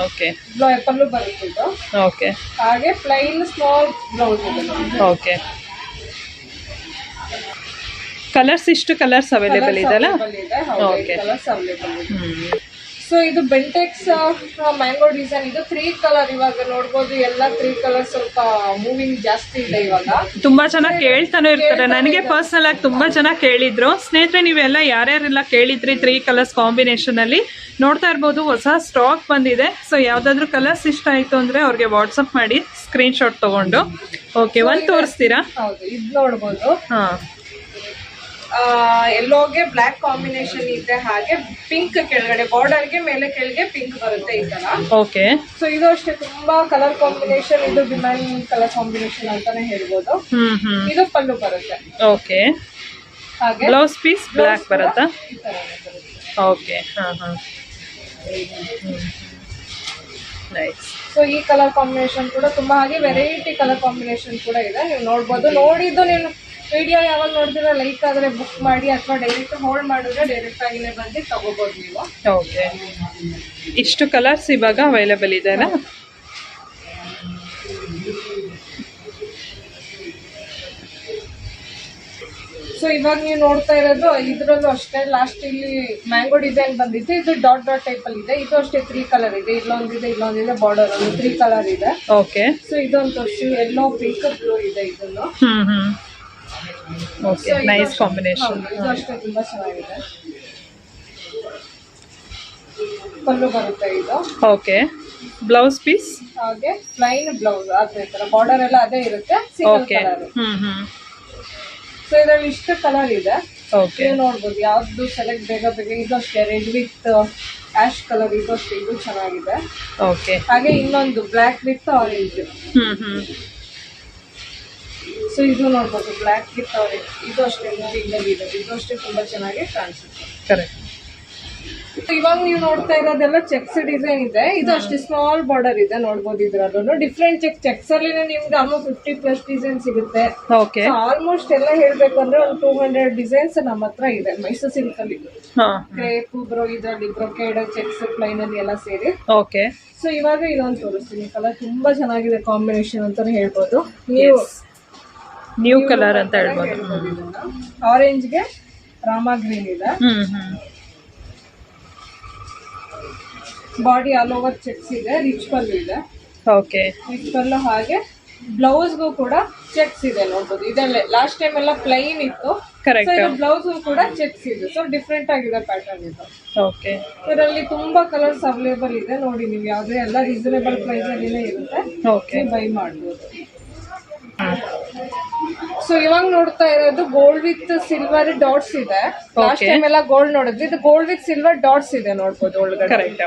ಓಕೆ. ಪಲ್ಲು ಬರುತ್ತೆ ಇದು. ಓಕೆ. ಹಾಗೆ ಪ್ಲೈನ್ ಸ್ಮಾಲ್ ಬ್ಲೌಸ್ ಇದೆ. ಓಕೆ. ಕಲರ್ಸ್ ಇಷ್ಟು ಕಲರ್ಸ್ ಅವೈಲೇಬಲ್ ಇದೆಲ್ಲ. ಓಕೆ. ಸೊ ಇದು ಬೆಂಟೆಕ್ಸ್ ಮ್ಯಾಂಗೋ ಡಿಸೈನ್. ಇದು 3 ಕಲರ್ ಇವಾಗ ನೋಡ್ಬೋದು. ಎಲ್ಲ 3 ಕಲರ್ ಸ್ವಲ್ಪ ಮೂವಿಂಗ್ ಜಾಸ್ತಿ ಇದೆ ಇವಾಗ. ತುಂಬಾ ಚೆನ್ನಾಗಿ ಕೇಳ್ತಾನೆ ಇರ್ತಾರೆ. ನನಗೆ ಪರ್ಸನಲ್ ಆಗಿ ತುಂಬಾ ಚೆನ್ನಾಗಿ ಕೇಳಿದ್ರು. ಸ್ನೇಹಿತರೆ, ನೀವೆಲ್ಲ ಯಾರ್ಯಾರೆಲ್ಲ ಕೇಳಿದ್ರಿ 3 ಕಲರ್ಸ್ ಕಾಂಬಿನೇಷನ್ ಅಲ್ಲಿ ನೋಡ್ತಾ ಇರ್ಬೋದು. ಹೊಸ ಸ್ಟಾಕ್ ಬಂದಿದೆ. ಸೊ ಯಾವ್ದಾದ್ರು ಕಲರ್ಸ್ ಇಷ್ಟ ಆಯ್ತು ಅಂದ್ರೆ ಅವ್ರಿಗೆ ವಾಟ್ಸಪ್ ಮಾಡಿ ಸ್ಕ್ರೀನ್ ಶಾಟ್ ತಗೊಂಡು. ಓಕೆ. ಒಂದು ತೋರಿಸ್ತೀರಾ? ಹೌದು, ಇದು ನೋಡ್ಬೋದು. ಎಲ್ಲೋಗೆ ಬ್ಲಾಕ್ ಕಾಂಬಿನೇಷನ್ ಇದೆ. ಹಾಗೆ ಪಿಂಕ್ ಕೆಳಗಡೆ ಬಾರ್ಡರ್ಗೆ ಮೇಲೆ ಕೆಳಗೆ ಪಿಂಕ್ ಬರುತ್ತೆ ಈ ತರ. ಓಕೆ. ಸೊ ಇದು ಅಷ್ಟೇ ತುಂಬಾ ಕಲರ್ ಕಾಂಬಿನೇಷನ್. ಇದು ಡಿಮ್ಯಾಂಡ್ ಕಲರ್ ಕಾಂಬಿನೇಷನ್ ಅಂತಾನೆ ಹೇಳ್ಬೋದು. ಇದು ಪಲ್ಲು ಬರುತ್ತೆ. ಓಕೆ. ಹಾಗೆ ಬ್ಲೌಸ್ ಪೀಸ್ ಬ್ಲಾಕ್ ಬರುತ್ತಾ? ಈ ತರ ಬರುತ್ತೆ. ಓಕೆ ಹಾಂ ಹಾಂ ನೈಸ್. ಸೊ ಈ ಕಲರ್ ಕಾಂಬಿನೇಷನ್ ಕೂಡ ತುಂಬಾ, ಹಾಗೆ ವೆರೈಟಿ ಕಲರ್ ಕಾಂಬಿನೇಷನ್ ಕೂಡ ಇದೆ, ನೀವು ನೋಡ್ಬೋದು. ನೋಡಿದ್ದು ನೀವು ವಿಡಿಯೋ ಯಾವಾಗ ನೋಡಿದ್ರೆ ಲೈಕ್ ಆದರೆ ಬುಕ್ ಮಾಡಿ, ಅಥವಾ ಡೈರೆಕ್ಟ್ ಹೋಲ್ಡ್ ಮಾಡಿದ್ರೆ ಡೈರೆಕ್ಟ್ ಆಗಿನೇ ಬಂದು ತಗೋಬೋದು ನೀವು. ಓಕೆ, ಇಷ್ಟು ಕಲರ್ಸ್ ಇವಾಗ ಅವೈಲೇಬಲ್ ಇದೆ ಅಲ್ಲ? ಸೊ ಇವಾಗ ನೀವು ನೋಡ್ತಾ ಇರೋದು ಇದ್ರಲ್ಲೂ ಅಷ್ಟೇ, ಲಾಸ್ಟ್ ಇಲ್ಲಿ ಮ್ಯಾಂಗೋ ಡಿಸೈನ್ ಬಂದಿತ್ತು, ಇದು ಡಾಟ್ ಡಾಟ್ ಟೈಪ್ ಅಲ್ಲಿ ಇದೆ. ಇದು ಅಷ್ಟೇ 3 ಕಲರ್ ಇದೆ, ಇಲ್ಲೊಂದಿದೆ ಬಾರ್ಡರ್ ಅಲ್ಲಿ 3 ಕಲರ್ ಇದೆ. ಓಕೆ, ಸೊ ಇದೊಂದು ತೋರಿಸಿ, ಎಲ್ಲೋ ಪಿಂಕ್ ಬ್ಲೂ ಇದೆ ಇದನ್ನು. Okay, nice combination. ಇದು ಅಷ್ಟೇ ತುಂಬಾ ಚೆನ್ನಾಗಿದೆ. ಪಲ್ಲು ಬರುತ್ತೆ ಇದು. ಓಕೆ, ಬ್ಲೌಸ್ ಪೀಸ್ ಹಾಗೆ ಪ್ಲೈನ್ ಬ್ಲೌಸ್ ಅದೇ ತರ, ಬಾರ್ಡರ್ ಎಲ್ಲ ಅದೇ ಇರುತ್ತೆ, ಸಿಂಗಲ್ ಕಲರ್. ಸೊ ಇದ್ರಲ್ಲಿ ಇಷ್ಟು ಕಲರ್ ಇದೆ, ನೀವು ನೋಡ್ಬೋದು ಯಾವ್ದು ಸೆಲೆಕ್ಟ್ ಬೇಗ ಬೇಗ. ಇದು ಅಷ್ಟೇ ರೆಡ್ ವಿತ್ ಆಶ್ ಕಲರ್, ಇದು ಅಷ್ಟೇ, ಇದು ಚೆನ್ನಾಗಿದೆ. ಓಕೆ, ಹಾಗೆ ಇನ್ನೊಂದು ಬ್ಲ್ಯಾಕ್ ವಿತ್ ಆರೆಂಜ್. ಸೊ ಇದು ನೋಡ್ಬೋದು ಬ್ಲ್ಯಾಕ್ ವಿತ್ ಆರೆಂಜ್, ಇದು ಅಷ್ಟೇ ಇದೆ, ಇದು ಅಷ್ಟೇ ತುಂಬಾ ಚೆನ್ನಾಗಿ ಕಾಣಿಸುತ್ತೆ. ಕರೆಕ್ಟ್. ಇವಾಗ ನೀವು ನೋಡ್ತಾ ಇರೋದೆಲ್ಲ ಚೆಕ್ಸ್ ಡಿಸೈನ್ ಇದೆ, ಇದು ಅಷ್ಟೇ ಸ್ಮಾಲ್ ಬಾರ್ಡರ್ ಇದೆ, ನೋಡ್ಬೋದು. ಇದ್ರಲ್ಲೂ ಡಿಫ್ರೆಂಟ್ ಚೆಕ್ಸ್ ಅಲ್ಲಿ ನಿಮ್ಗೆ ಆಲ್ಮೋಸ್ಟ್ 50+ ಡಿಸೈನ್ ಸಿಗುತ್ತೆ. ಓಕೆ, ಆಲ್ಮೋಸ್ಟ್ ಎಲ್ಲ ಹೇಳ್ಬೇಕಂದ್ರೆ ಒಂದು 200 ಡಿಸೈನ್ಸ್ ನಮ್ಮ ಹತ್ರ ಇದೆ ಮೈಸೂರು ಸಿಲ್ಕ್ ಅಲ್ಲಿ. ಕ್ರೇಪ್ ಇದ್ರಲ್ಲಿ ಬ್ರೊಕೇಡ್, ಚೆಕ್ಸ್, ಪ್ಲೈನ್ ಅಲ್ಲಿ ಎಲ್ಲ ಸೇರಿ. ಓಕೆ, ಸೊ ಇವಾಗ ಇದೊಂದು ತೋರಿಸ್ತೀನಿ, ಕಲರ್ ತುಂಬಾ ಚೆನ್ನಾಗಿದೆ, ಕಾಂಬಿನೇಷನ್ ಅಂತಾನೆ ಹೇಳ್ಬೋದು. ನೀವು ನ್ಯೂ ಕಲರ್ ಅಂತ ಹೇಳ್ಬೋದು. ಆರೆಂಜ್ಗೆ ರಾಮ ಗ್ರೀನ್ ಇದೆ, ಬಾಡಿ ಆಲ್ ಓವರ್ ಚೆಕ್ಸ್ ಇದೆ, ರಿಚ್ ಪಲ್ಲು ಇದೆ. ಓಕೆ, ರಿಚ್ ಪಲ್ಲು, ಹಾಗೆ ಬ್ಲೌಸ್ಗೂ ಕೂಡ ಚೆಕ್ಸ್ ಇದೆ, ನೋಡ್ಬೋದು. ಇದೆಲ್ಲ ಲಾಸ್ಟ್ ಟೈಮ್ ಎಲ್ಲ ಪ್ಲೈನ್ ಇತ್ತು, ಬ್ಲೌಸ್ ಕೂಡ ಚೆಕ್ಸ್ ಇದೆ. ಸೊ ಡಿಫ್ರೆಂಟ್ ಆಗಿದೆ ಪ್ಯಾಟರ್ನ್ ಇದು. ಓಕೆ, ಇದರಲ್ಲಿ ತುಂಬಾ ಕಲರ್ಸ್ ಅವೈಲೇಬಲ್ ಇದೆ ನೋಡಿ, ನೀವು ಯಾವ್ದೇ ಎಲ್ಲ ರೀಸನೇಬಲ್ ಪ್ರೈಸ್ ಅಲ್ಲಿನೇ ಇರುತ್ತೆ, ಓಕೆ, ಬೈ ಮಾಡ್ಬೋದು. ಸೊ ಇವಾಗ ನೋಡ್ತಾ ಇರೋದು ಗೋಲ್ಡ್ ವಿತ್ ಸಿಲ್ವರ್ ಡಾಟ್ಸ್ ಇದೆ. ಲಾಸ್ಟ್ ಟೈಮ್ ಎಲ್ಲ ಗೋಲ್ಡ್ ನೋಡಿದ್ವಿ, ಇದು ಗೋಲ್ಡ್ ವಿತ್ ಸಿಲ್ವರ್ ಡಾಟ್ಸ್ ಇದೆ, ನೋಡ್ಬೋದು ಒಳಗಡೆ. ಕರೆಕ್ಟ್,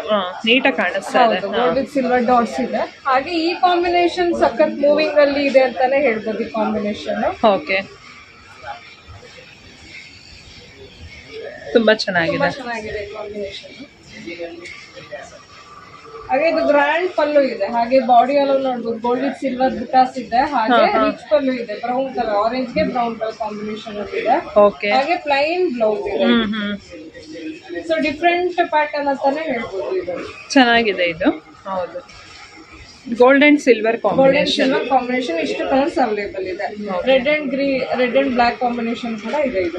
ನೀಟಾಗಿ ಕಾಣಿಸ್ತಾ ಇದೆ. ಗೋಲ್ಡ್ ವಿತ್ ಸಿಲ್ವರ್ ಡಾಟ್ಸ್ ಇದೆ. ಹಾಗೆ ಈ ಕಾಂಬಿನೇಷನ್ ಸಖತ್ ಮೂವಿಂಗ್ ಅಲ್ಲಿ ಇದೆ ಅಂತಾನೆ ಹೇಳ್ಬೋದು, ಈ ಕಾಂಬಿನೇಷನ್. ಓಕೆ, ತುಂಬಾ ಚೆನ್ನಾಗಿದೆ ಈ ಕಾಂಬಿನೇಷನ್. ಹಾಗೆ ಇದು ಗ್ರ್ಯಾಂಡ್ ಪಲ್ಲು ಇದೆ, ಹಾಗೆ ಬಾಡಿ ಎಲ್ಲ ನೋಡ್ಬೋದು ಗೋಲ್ಡ್ ವಿತ್ ಸಿಲ್ವರ್ ಬುಟಾಸ್ ಇದೆ, ಹಾಗೆ ರಿಚ್ ಪಲ್ಲು ಇದೆ, ಬ್ರೌನ್ ಕಲರ್, ಆರೆಂಜ್ ಗೆ ಬ್ರೌನ್ ಕಲರ್ ಕಾಂಬಿನೇಷನ್ ಇದೆ. ಓಕೆ, ಹಾಗೆ ಪ್ಲೈನ್ ಬ್ಲೌಸ್ ಇದೆ. ಸೊ ಡಿಫ್ರೆಂಟ್ ಪ್ಯಾಟರ್ನ್ ಅಂತಾನೆ ಹೇಳ್ಬೋದು. ಇದು ಚೆನ್ನಾಗಿದೆ. ಇದು ಹೌದು, ಗೋಲ್ಡ್ ಅಂಡ್ ಸಿಲ್ವರ್ ಕಾಂಬಿನೇಷನ್. ಇಷ್ಟು ಕಲರ್ಸ್ ಅವೈಲೇಬಲ್ ಇದೆ. ರೆಡ್ ಅಂಡ್ ಬ್ಲಾಕ್ ಕಾಂಬಿನೇಷನ್ ಕೂಡ ಇದೆ ಇದು.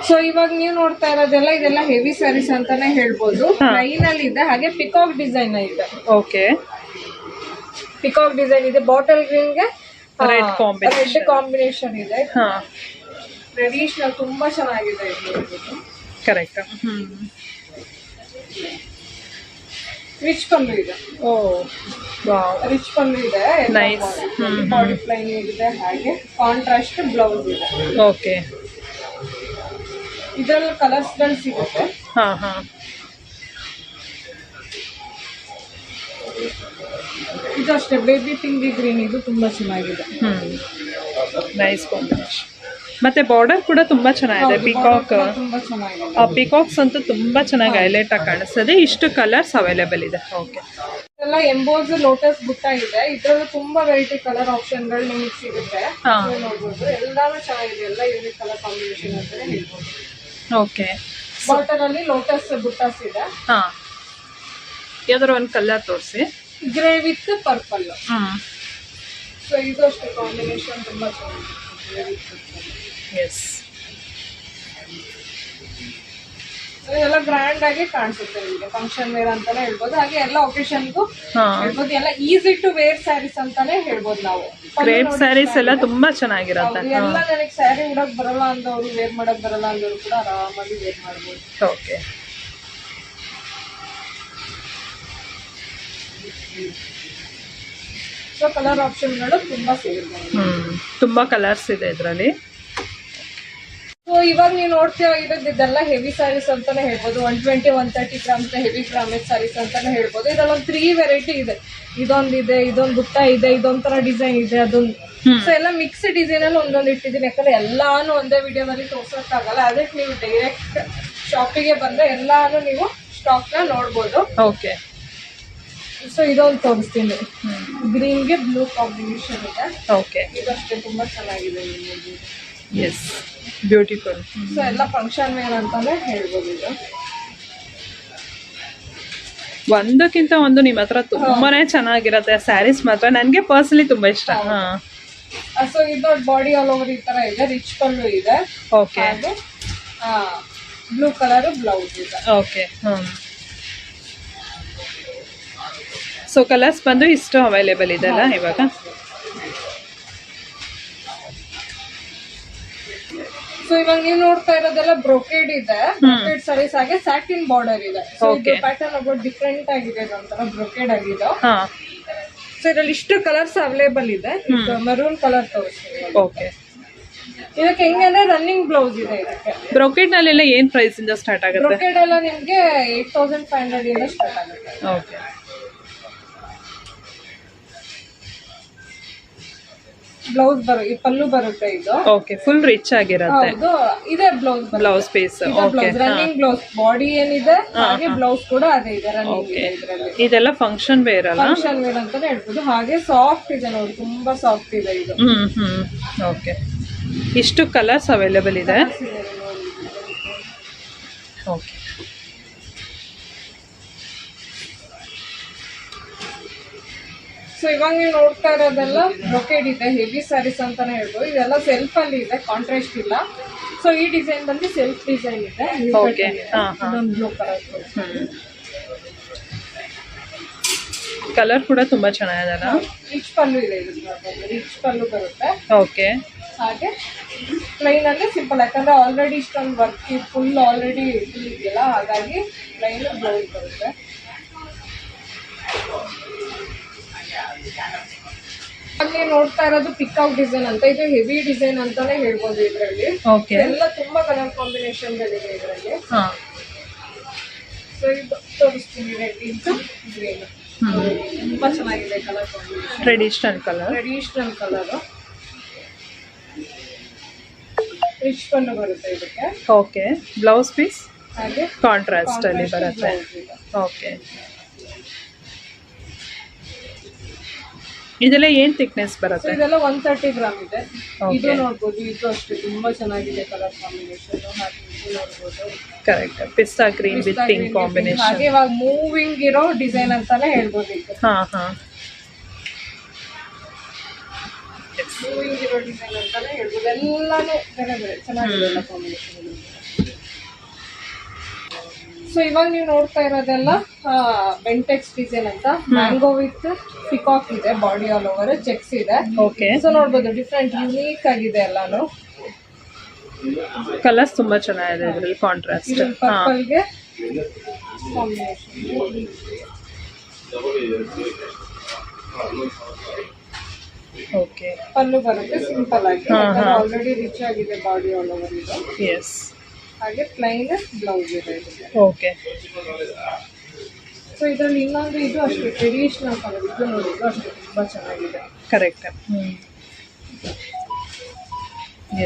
ಸೊ ಇವಾಗ ನೀವು ನೋಡ್ತಾ ಇರೋದೆಲ್ಲ ಇದೆಲ್ಲ ಹೆವಿ ಸ್ಯಾರೀಸ್ ಅಂತಾನೆ ಹೇಳ್ಬೋದು. ಲೈನ್ ಅಲ್ಲಿ ಇದೆ, ಹಾಗೆ ಪಿಕಾಕ್ ಡಿಸೈನ್ ಇದೆ. ಓಕೆ, ಪಿಕಾಕ್ ಡಿಸೈನ್ ಇದೆ, ಬಾಟಲ್ ಗ್ರೀನ್ ಗೆ ರೆಡ್ ಕಾಂಬಿನೇಷನ್ ಇದೆ. ಟ್ರೆಡಿಷನಲ್, ತುಂಬಾ ಚೆನ್ನಾಗಿದೆ ಇದು. ಕರೆಕ್ಟ್. ರಿಚ್ ಪಲ್ಲು ಇದೆ. ಓ ವಾವ್, ರಿಚ್ ಪಲ್ಲು ಇದೆ, ನೈಸ್. ಬಾಡಿ ಪ್ಲೈನ್ ಇದೆ, ಹಾಗೆ ಕಾಂಟ್ರಾಸ್ಟ್ ಬ್ಲೌಸ್ ಇದೆ. ಓಕೆ, ಇದರಲ್ಲಿ ಕಲರ್ಸ್ ಗಳು ಸಿಗುತ್ತೆ. ಇದು ಅಷ್ಟೇ ಬೇಬಿ ಪಿಂಕ್ ಗ್ರೀನ್, ಇದು ತುಂಬಾ ಚೆನ್ನಾಗಿದೆ. Nice combination. ಮತ್ತೆ ಬಾರ್ಡರ್ ಕೂಡ ತುಂಬಾ ಚೆನ್ನಾಗಿದೆ. ಪಿಕಾಕ್ಸ್ ಅಂತೂ ತುಂಬಾ ಚೆನ್ನಾಗಿ ಹೈಲೈಟ್ ಆಗಿ ಕಾಣಿಸ್ತದೆ. ಇಷ್ಟು ಕಲರ್ಸ್ ಅವೈಲೇಬಲ್ ಇದೆ. ಓಕೆ, ಎಲ್ಲ ಎಂಬೋಸ್ ಲೋಟಸ್ ಬುಟ್ಟ ಇದೆ, ಇದ್ರಲ್ಲೂ ತುಂಬಾ ವೆರೈಟಿ ಕಲರ್ ಆಪ್ಷನ್ ಗಳು ನಿಮಗೆ ಸಿಗುತ್ತೆ. ನೋಡ್ಬೋದು, ಎಲ್ಲಾನು ಚೆನ್ನಾಗಿದೆ, ಎಲ್ಲ ಯೂನಿಕ್ ಕಲರ್ ಕಾಂಬಿನೇಷನ್ ಅಂತಾನೆ ಹೇಳ್ಬೋದು. ಓಕೆ, ಬಾಟಲ್ ಅಲ್ಲಿ ಲೋಟಸ್ ಬುಟ್ಟಾಸ್ ಇದೆ. ಯಾವ್ದಾರು ಒಂದು ಕಲರ್ ತೋರಿಸಿ. Grey with purple. ಸೊ ಇದು ಅಷ್ಟೇ ಕಾಂಬಿನೇಷನ್ ತುಂಬಾ ಚೆನ್ನಾಗಿದೆ. ಎಸ್, ಎಲ್ಲ ಗ್ರ್ಯಾಂಡ್ ಆಗಿ ಕಾಣಿಸುತ್ತೆ, ನಿಮಗೆ ಫಂಕ್ಷನ್ ವೇರ್ ಅಂತಾನೆ ಹೇಳ್ಬೋದು. ಹಾಗೆ ಎಲ್ಲ ಒಕೇಶನ್ಗೂ ಹೇಳ್ಬೋದು, ಎಲ್ಲ ಈಸಿ ಟು ವೇರ್ ಸ್ಯಾರೀಸ್ ಅಂತಾನೆ ಹೇಳ್ಬೋದು ನಾವು. ಕ್ರೇಪ್ ಸ್ಯಾರೀಸ್ ಎಲ್ಲ ತುಂಬಾ ಚೆನ್ನಾಗಿರುತ್ತೆ. ಎಲ್ಲ ನನಗೆ ಸ್ಯಾರಿ ಉಡಕ್ ಬರಲ್ಲ ಅಂದವರು, ವೇರ್ ಮಾಡಕ್ ಬರಲ್ಲ ಅಂದವರು ಕೂಡ ಆರಾಮಾಗಿ ವೇರ್ ಮಾಡ್ಬೋದು. ಓಕೆ, ಸೊ ಕಲರ್ ಆಪ್ಷನ್ಗಳು ತುಂಬಾ ಸಿಗುತ್ತೆ. ತುಂಬಾ ಕಲರ್ಸ್ ಇದೆ ಇದರಲ್ಲಿ. ಸೊ ಇವಾಗ ನೀವು ನೋಡ್ತೀರಾ ಇದೆಲ್ಲ ಹೆವಿ ಸ್ಯಾರೀಸ್ ಅಂತಾನೆ ಹೇಳ್ಬೋದು. 120-130 ಗ್ರಾಮ್ಸ್ ಹೆವಿ ಗ್ರಾಮೇಜ್ ಸ್ಯಾರೀಸ್ ಅಂತಾನೆ ಹೇಳ್ಬೋದು. ಇದರಲ್ಲೊಂದು 3 ವೆರೈಟಿ ಇದೆ. ಇದೊಂದಿದೆ, ಇದೊಂದು ಬುಟ್ಟ ಇದೆ, ಇದೊಂಥರ ಡಿಸೈನ್ ಇದೆ, ಅದೊಂದು. ಸೊ ಎಲ್ಲ ಮಿಕ್ಸ್ ಡಿಸೈನ್ ಅಲ್ಲಿ ಒಂದೊಂದು ಇಟ್ಟಿದ್ದೀನಿ, ಯಾಕಂದ್ರೆ ಎಲ್ಲಾನು ಒಂದೇ ವಿಡಿಯೋದಲ್ಲಿ ತೋರ್ಸೋಕ್ಕಾಗಲ್ಲ. ಅದಕ್ಕೆ ನೀವು ಡೈರೆಕ್ಟ್ ಶಾಪಿಗೆ ಬಂದ್ರೆ ಎಲ್ಲಾನು ನೀವು ಸ್ಟಾಕ್ ನ ನೋಡ್ಬೋದು. ಓಕೆ. ಸೊ ಇದೊಂದು ತೋರಿಸ್ತೀನಿ, ಗ್ರೀನ್ಗೆ ಬ್ಲೂ ಕಾಂಬಿನೇಷನ್ ಇದೆ. ಓಕೆ. ಇದಷ್ಟೇ ತುಂಬಾ ಚೆನ್ನಾಗಿದೆ. Yes, beautiful. ಸೊ ಎಲ್ಲ ಫಂಕ್ಷನ್ ವೇರ್ ಅಂತಾನೆ ಹೇಳ್ಬೋದು ಇದು. ಒಂದಕ್ಕಿಂತ ಒಂದು ನಿಮ್ಮ ಹತ್ರ ತುಂಬಾನೇ ಚೆನ್ನಾಗಿರತ್ತೆ ಸ್ಯಾರೀಸ್ ಮಾತ್ರ. ನನಗೆ ಪರ್ಸನಲಿ ತುಂಬಾ ಇಷ್ಟ. ಸೊ ಇದು ಬಾಡಿ ಆಲ್ ಓವರ್ ಈ ತರ ಇದೆ, ರಿಚ್ ಪಲ್ಲು ಇದೆ. ಓಕೆ. ಹಾಗೆ ಬ್ಲೂ ಕಲರ್ ಬ್ಲೌಸ್ ಇದೆ. ಓಕೆ. ಸೊ ಕಲರ್ಸ್ ಬಂದು ಇಷ್ಟು ಅವೈಲೇಬಲ್ ಇದೆ ಅಲ್ಲ ಇವಾಗ. ಸೊ ಇವಾಗ ನೀವು ನೋಡ್ತಾ ಇರೋದೆಲ್ಲ ಬ್ರೊಕೇಡ್ ಇದೆ, ಬ್ರೊಕೇಡ್ ಸಾರೀಸ್. ಹಾಗೆ ಸ್ಯಾಟಿನ್ ಬಾರ್ಡರ್ ಇದೆ. ಸೊ ಇದು ಪ್ಯಾಟರ್ನ್ ಅಬೌಟ್ ಡಿಫ್ರೆಂಟ್ ಆಗಿದೆ, ಒಂಥರ ಬ್ರೊಕೇಡ್ ಆಗಿದೆ. ಸೊ ಇದ್ರಲ್ಲಿ ಇಷ್ಟು ಕಲರ್ಸ್ ಅವೈಲೇಬಲ್ ಇದೆ. ಮರೂನ್ ಕಲರ್ ತೋರಿಸ್ತೀನಿ. ಓಕೆ. ಇದಕ್ಕೆ ಹೆಂಗಂದ್ರೆ ರನ್ನಿಂಗ್ ಬ್ಲೌಸ್ ಇದೆ. ಇದಕ್ಕೆ ಬ್ರೊಕೇಡ್ ನಲ್ಲೆಲ್ಲ ಏನ್ ಪ್ರೈಸ್ ಇಂದ ಸ್ಟಾರ್ಟ್ ಆಗುತ್ತೆ? ಬ್ರೊಕೇಡ್ ಎಲ್ಲ ನಿಮ್ಗೆ 8500 ಇಂದ ಸ್ಟಾರ್ಟ್ ಆಗುತ್ತೆ. ಓಕೆ. ಬ್ಲೌಸ್ ಈ ಪಲ್ಲು ಬರುತ್ತೆ ಇದು. ಓಕೆ, ಫುಲ್ ರಿಚ್ ಆಗಿರುತ್ತೆ. ಹೌದು, ಇದೇ blouse blouse piece. Okay. Running blouse body ಏನಿದೆ ಹಾಗೆ ಬ್ಲೌಸ್ ಕೂಡ ಅದೇ ಇದೆ, ರನ್ನಿಂಗ್ ಇದೆ ಇದರಲ್ಲಿ. ಇದೆಲ್ಲ ಫಂಕ್ಷನ್ ವೇರ್ ಅಲ್ಲ? ಫಂಕ್ಷನ್ ವೇರ್ ಅಂತಾನೆ ಹೇಳ್ಬೋದು. ಹಾಗೆ ಸಾಫ್ಟ್ ಇದೆ ನೋಡಿ, ತುಂಬಾ ಸಾಫ್ಟ್ ಇದೆ ಇದು. ಓಕೆ. ಇಷ್ಟು ಕಲರ್ಸ್ ಅವೈಲೇಬಲ್ ಇದೆ. ಓಕೆ. ಸೊ ಇವಾಗ ನೀವು ನೋಡ್ತಾ ಇರೋದೆಲ್ಲ ಬ್ರೊಕೇಡ್ ಇದೆ, ಹೆವಿ ಸ್ಯಾರೀಸ್ ಅಂತಾನೆ ಹೇಳ್ಬೋದು. ಇದೆಲ್ಲ ಸೆಲ್ಫ್ ಅಲ್ಲಿ ಇದೆ, ಕಾಂಟ್ರಾಸ್ಟ್ ಇಲ್ಲ. ಸೊ ಈ ಡಿಸೈನ್ ಬಂದು ಸೆಲ್ಫ್ ಡಿಸೈನ್ ಇದೆ. ಓಕೆ. ಬ್ಲೂ ಕಲರ್ ಕಲರ್ ಕೂಡ ತುಂಬಾ ಚೆನ್ನಾಗಿದೆಲ್ಲ. ರಿಚ್ ಪಲ್ಲು ಇದೆ, ರಿಚ್ ಪಲ್ಲು ಬರುತ್ತೆ. ಓಕೆ. ಹಾಗೆ ಪ್ಲೈನ್ ಅಂದ್ರೆ ಸಿಂಪಲ್, ಯಾಕಂದ್ರೆ ಆಲ್ರೆಡಿ ಇಷ್ಟೊಂದು ವರ್ಕ್ ಫುಲ್ ಆಲ್ರೆಡಿ ಫುಲ್ ಇದೆಯಲ್ಲ, ಹಾಗಾಗಿ ಪ್ಲೈನ್ ಬ್ಲೌಸ್ ಬರುತ್ತೆ. ಅಲ್ಲಿ ನೋಡ್ತಾ ಇರೋದು ಪಿಕಾಕ್ ಡಿಸೈನ್ ಅಂತ. ಇದು ಹೆವಿ ಡಿಸೈನ್ ಅಂತಾನೆ ಹೇಳ್ಬೋದು. ಇದರಲ್ಲಿ ಎಲ್ಲ ತುಂಬಾ ಕಲರ್ ಕಾಂಬಿನೇಷನ್ ಗಳಿದೆ ಇದರಲ್ಲಿ. ಸೊ ಇದು ತೋರಿಸ್ತೀನಿ, ರೆಡ್ ಇಂಟು ಗ್ರೀನ್. ತುಂಬಾ ಚೆನ್ನಾಗಿದೆ colour combination. Traditional colour rich pallu ಬರುತ್ತೆ ಇದಕ್ಕೆ. ಓಕೆ. ಬ್ಲೌಸ್ ಪೀಸ್ ಹಾಗೆ ಕಾಂಟ್ರಾಸ್ಟ್ ಅಲ್ಲಿ ಬರುತ್ತೆ. ಓಕೆ. ಇದೆಲ್ಲ ಏನ್ ಥಿಕ್ನೆಸ್ ಬರುತ್ತೆ? ಇದೆಲ್ಲ 130 ಗ್ರಾಮ್ ಇದೆ. ಇದು ನೋಡ್ಬೋದು, ಇದು ಅಷ್ಟೇ ತುಂಬಾ ಚೆನ್ನಾಗಿದೆ ಕಲರ್ ಕಾಂಬಿನೇಷನ್. ಹಾಗೆ ನೋಡ್ಬೋದು, ಕರೆಕ್ಟ್. ಪಿಸ್ತಾ ಗ್ರೀನ್ ವಿತ್ ಪಿಂಕ್ ಕಾಂಬಿನೇಷನ್. ಹಾಗೆ ಇವಾಗ ಮೂವಿಂಗ್ ಇರೋ ಡಿಸೈನ್ ಅಂತಾನೆ ಹೇಳ್ಬೋದು ಇದು. ಮೂವಿಂಗ್ ಇರೋ ಡಿಸೈನ್ ಅಂತಾನೆ ಹೇಳ್ಬೋದು. ಎಲ್ಲಾನು ಬೇರೆ ಬೇರೆ ಚೆನ್ನಾಗಿದೆ ಕಾಂಬಿನೇಷನ್. ಸೊ ಇವಾಗ ನೀವು ನೋಡ್ತಾ ಇರೋದೆಲ್ಲ ಬೆಂಟೆಕ್ಸ್ ಡಿಸೈನ್ ಅಂತ. ಮ್ಯಾಂಗೋ ವಿತ್ ಪಿಕಾಕ್ ಇದೆ, ಬಾಡಿ ಆಲ್ ಓವರ್ ಚೆಕ್ಸ್ ಇದೆ. ಓಕೆ. ಸೊ ನೋಡ್ಬೋದು, ಡಿಫ್ರೆಂಟ್ ಯೂನಿಕ್ ಆಗಿದೆ ಎಲ್ಲಾನು. ಕಲರ್ಸ್ ತುಂಬಾ ಚೆನ್ನಾಗಿದೆ ಇದರಲ್ಲಿ, ಕಾಂಟ್ರಾಸ್ಟ್. ಪರ್ಪಲ್ಗೆ ಕಾಂಬಿನೇಷನ್. ಓಕೆ. ಪಲ್ಲು ಬರುತ್ತೆ ಸಿಂಪಲ್ ಆಗಿ, ಆಲ್ರೆಡಿ ರಿಚ್ ಆಗಿದೆ ಬಾಡಿ ಆಲ್ ಓವರ್ ಇದು. ಎಸ್. ಹಾಗೆ ಪ್ಲೈನ್ ಬ್ಲೌಸ್ ಇದೆ. ಓಕೆ. ಸೊ ಇದರಲ್ಲಿ ಇನ್ನೊಂದು ಇದು ಅಷ್ಟೇ ಟ್ರೆಡಿಷನಲ್ ಕಲರ್. ಇದು ನೋಡಿ, ಇದು ಅಷ್ಟೇ ತುಂಬಾ ಚೆನ್ನಾಗಿದೆ. ಕರೆಕ್ಟ್.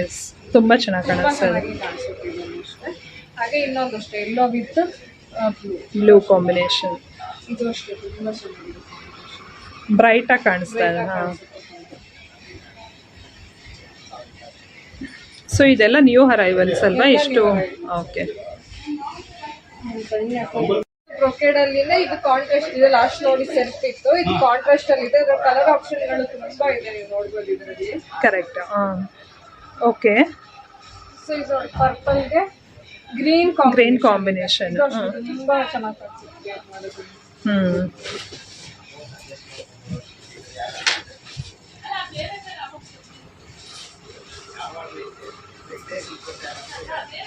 ಎಸ್, ತುಂಬಾ ಚೆನ್ನಾಗಿ ಕಾಣಿಸ್ತದೆ. ಹಾಗೆ ಇನ್ನೊಂದು ಅಷ್ಟೇ ಎಲ್ಲೋ ವಿತ್ ಬ್ಲೂ ಕಾಂಬಿನೇಷನ್. ಇದು ಅಷ್ಟೇ ತುಂಬಾ ಚೆನ್ನಾಗಿದೆ, ಬ್ರೈಟ್ ಆಗಿ ಕಾಣಿಸ್ತಾ ಇದೆ. ಸೊ ಇದೆಲ್ಲ ನ್ಯೂ ಅರೈವಲ್ಸ್ ಅಲ್ವಾ? ಎಷ್ಟು? ಓಕೆ. ಬ್ರೊಕೇಡ್ ಅಲ್ಲಿನೇ ಇದು ಕಾಂಟ್ರಾಸ್ಟ್ ಇದೆ. ಲಾಸ್ಟ್ ನೋಡಿ ಸೆಲ್ಫ್ ಇತ್ತು, ಇದು ಕಾಂಟ್ರಾಸ್ಟ್ ಅಲ್ಲಿ ಇದೆ. ಅದರ ಕಲರ್ ಆಪ್ಷನ್ಗಳು ತುಂಬಾ ಇದೆ, ನೀವು ನೋಡ್ಬೋದು ಇದರಲ್ಲಿ. ಕರೆಕ್ಟ್. ಓಕೆ. ಸೊ ಇದು ಪರ್ಪಲ್ಗೆ ಗ್ರೀನ್ ಕಾಂಬಿನೇಷನ್. ತುಂಬಾ ಚೆನ್ನಾಗಿ ಕಾಣಿಸುತ್ತೆ.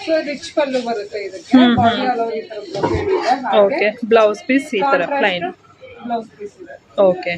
ಸೊ ರಿಚ್ ಪಲ್ಲು ಬರುತ್ತೆ ಇದಕ್ಕೆ, ಬಾಡಿ ಆಲ್ ಓವರ್ ಈ ತರ ಬ್ರೊಕೇಡ್ ಇದೆ. ಓಕೆ. ಬ್ಲೌಸ್ ಪೀಸ್ ಈ ತರ ಪ್ಲೈನ್ ಬ್ಲೌಸ್ ಪೀಸ್ ಇದೆ. ಓಕೆ.